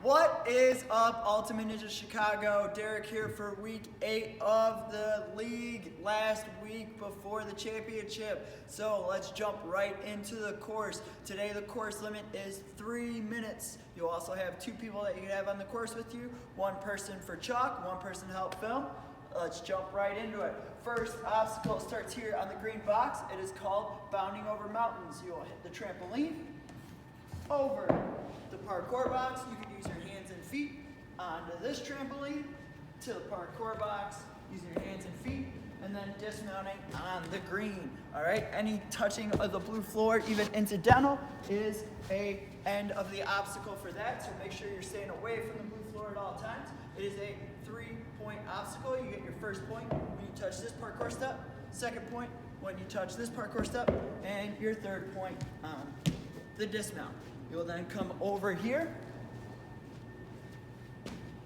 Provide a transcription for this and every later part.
What is up, Ultimate Ninja Chicago? Derek here for week 8 of the league, last week before the championship. So let's jump right into the course. Today the course limit is 3 minutes. You'll also have 2 people that you can have on the course with you. 1 person for chalk, 1 person to help film. Let's jump right into it. First obstacle starts here on the green box. It is called Bounding Over Mountains. You'll hit the trampoline over the parkour box. You can use your hands and feet onto this trampoline to the parkour box, using your hands and feet, and then dismounting on the green. All right, any touching of the blue floor, even incidental, is a end of the obstacle for that, so make sure you're staying away from the blue floor at all times. It is a 3-point obstacle. You get your first point when you touch this parkour step, second point when you touch this parkour step, and your third point on the dismount. You'll then come over here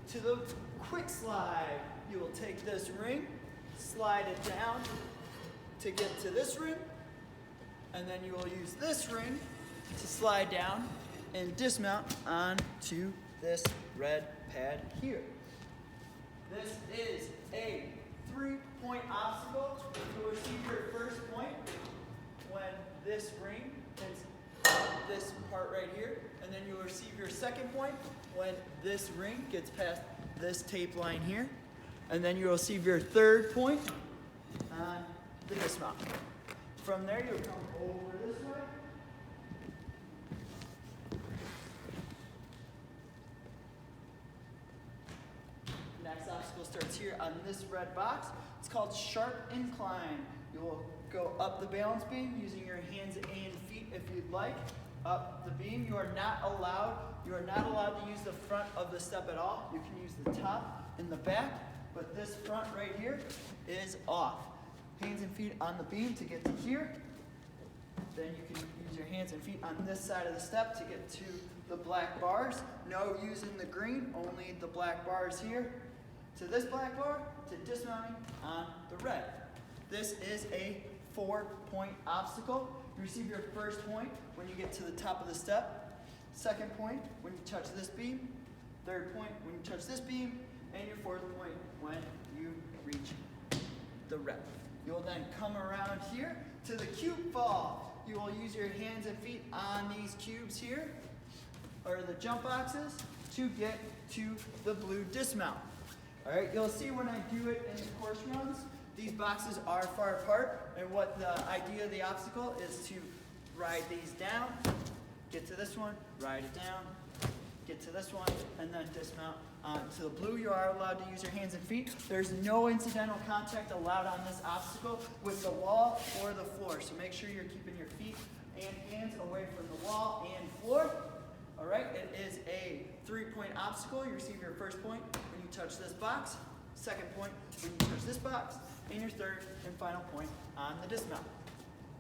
to the quick slide. You will take this ring, slide it down to get to this ring, and then you will use this ring to slide down and dismount onto this red pad here. This is a 3-point obstacle. You will receive your first point when this ring hits this part right here, and then you'll receive your second point when this ring gets past this tape line here, and then you'll receive your third point on the dismount. From there, you'll come over this way, next obstacle starts here on this red box. It's called Sharp Incline. You will go up the balance beam using your hands and feet if you'd like. Up the beam. You are not allowed to use the front of the step at all. You can use the top and the back, but this front right here is off. Hands and feet on the beam to get to here. Then you can use your hands and feet on this side of the step to get to the black bars. No using the green, only the black bars here. To this black bar, to dismounting on the red. This is a 4-point obstacle. You receive your first point when you get to the top of the step. Second point when you touch this beam. Third point when you touch this beam. And your fourth point when you reach the red. You will then come around here to the cube fall. You will use your hands and feet on these cubes here, or the jump boxes, to get to the blue dismount. All right, you'll see when I do it in the course runs, these boxes are far apart, and what the idea of the obstacle is to ride these down, get to this one, ride it down, get to this one, and then dismount onto the blue. You are allowed to use your hands and feet. There's no incidental contact allowed on this obstacle with the wall or the floor, so make sure you're keeping your feet and hands away from the wall and floor. All right, it is a 3-point obstacle. You receive your first point when you touch this box, second point when you touch this box, and your third and final point on the dismount.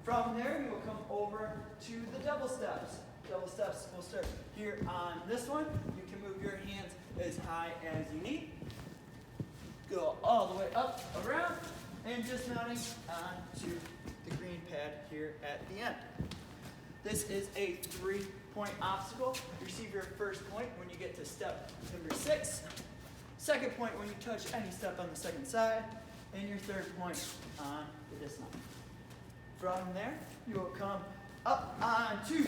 From there, you will come over to the double steps. Double steps will start here on this one. You can move your hands as high as you need. Go all the way up, around, and dismounting onto the green pad here at the end. This is a 3-point obstacle. You receive your first point when you get to step number 6. Second point when you touch any step on the second side. And your third point on the dismount. From there, you will come up onto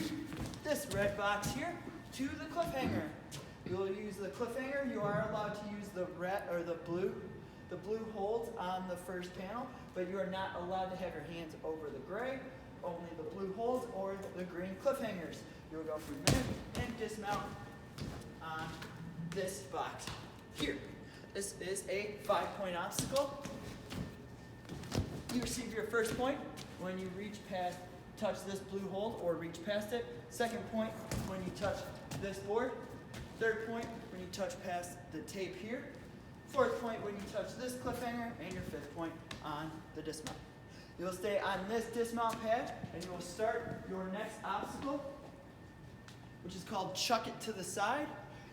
this red box here to the cliffhanger. You will use the cliffhanger. You are allowed to use the red or the blue holds on the first panel, but you are not allowed to have your hands over the gray. Only the blue holds or the green cliffhangers. You will go from there and dismount on this box here. This is a 5-point obstacle. You receive your first point when you touch this blue hold or reach past it. Second point when you touch this board. Third point when you touch past the tape here. Fourth point when you touch this cliffhanger, and your fifth point on the dismount. You'll stay on this dismount pad, and you will start your next obstacle, which is called Chuck It to the Side.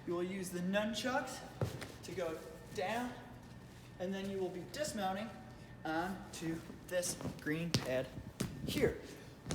You will use the nunchucks to go down, and then you will be dismounting onto this green pad here.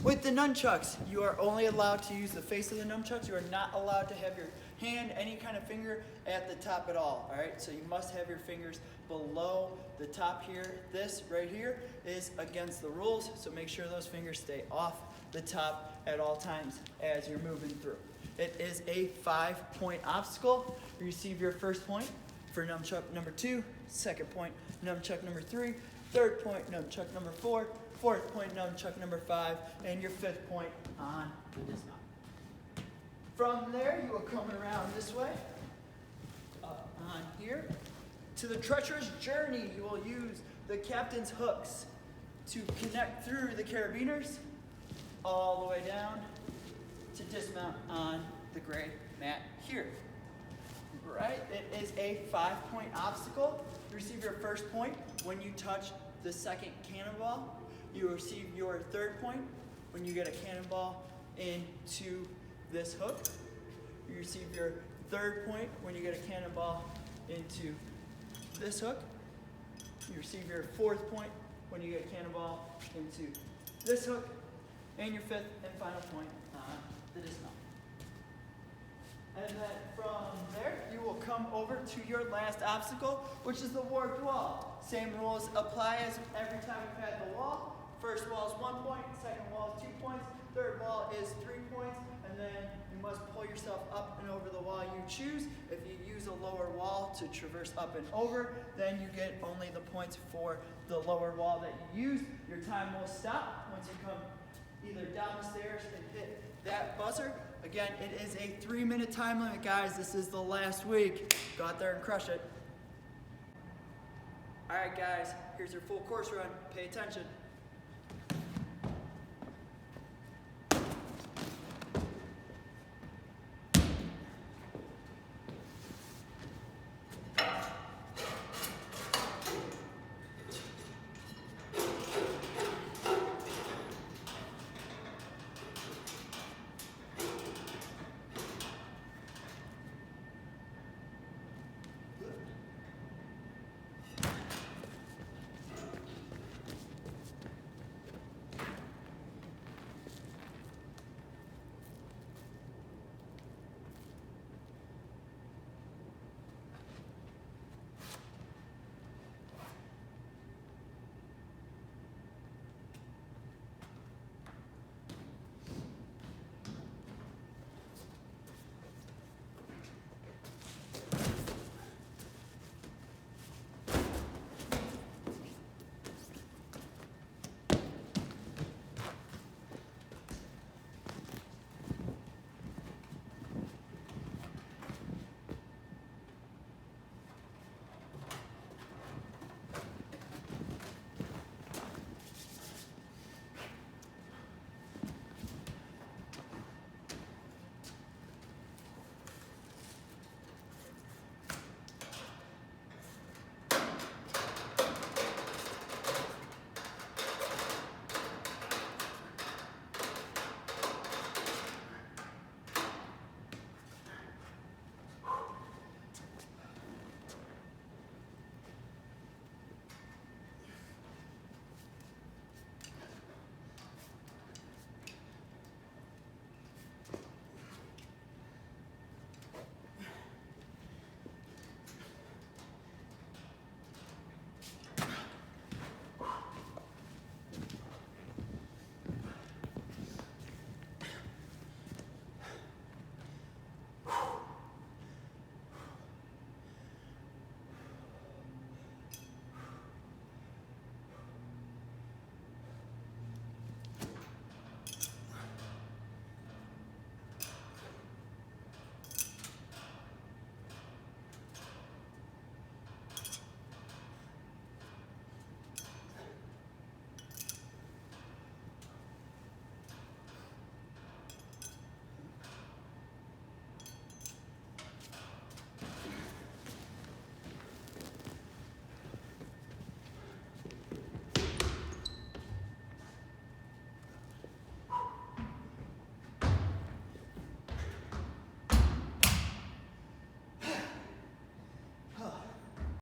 With the nunchucks, you are only allowed to use the face of the nunchucks. You are not allowed to have your hand, any kind of finger at the top at all. All right, so you must have your fingers below the top here. This right here is against the rules, so make sure those fingers stay off the top at all times as you're moving through. It is a 5-point obstacle. You receive your first point for nunchuck number 2, second point, nunchuck number 3, third point, nunchuck number 4, fourth point, nunchuck number 5, and your 5th point on the dismount. From there, you will come around this way, up on here. To the treacherous journey, you will use the captain's hooks to connect through the carabiners all the way down to dismount on the gray mat here. Right, it is a 5-point obstacle. You receive your first point when you touch the second cannonball. You receive your third point when you get a cannonball into this hook. You receive your third point when you get a cannonball into this hook. You receive your fourth point when you get a cannonball into this hook. And your 5th and final point on the dismount. And then from there, you will come over to your last obstacle, which is the warped wall. Same rules apply as every time we've had the wall. First wall is 1 point, second wall is 2 points, third wall is 3 points, and then you must pull yourself up and over the wall you choose. If you use a lower wall to traverse up and over, then you get only the points for the lower wall that you use. Your time will stop once you come either down the stairs and hit that buzzer. Again, it is a 3-minute time limit, guys. This is the last week. Go out there and crush it. All right, guys, here's your full course run. Pay attention.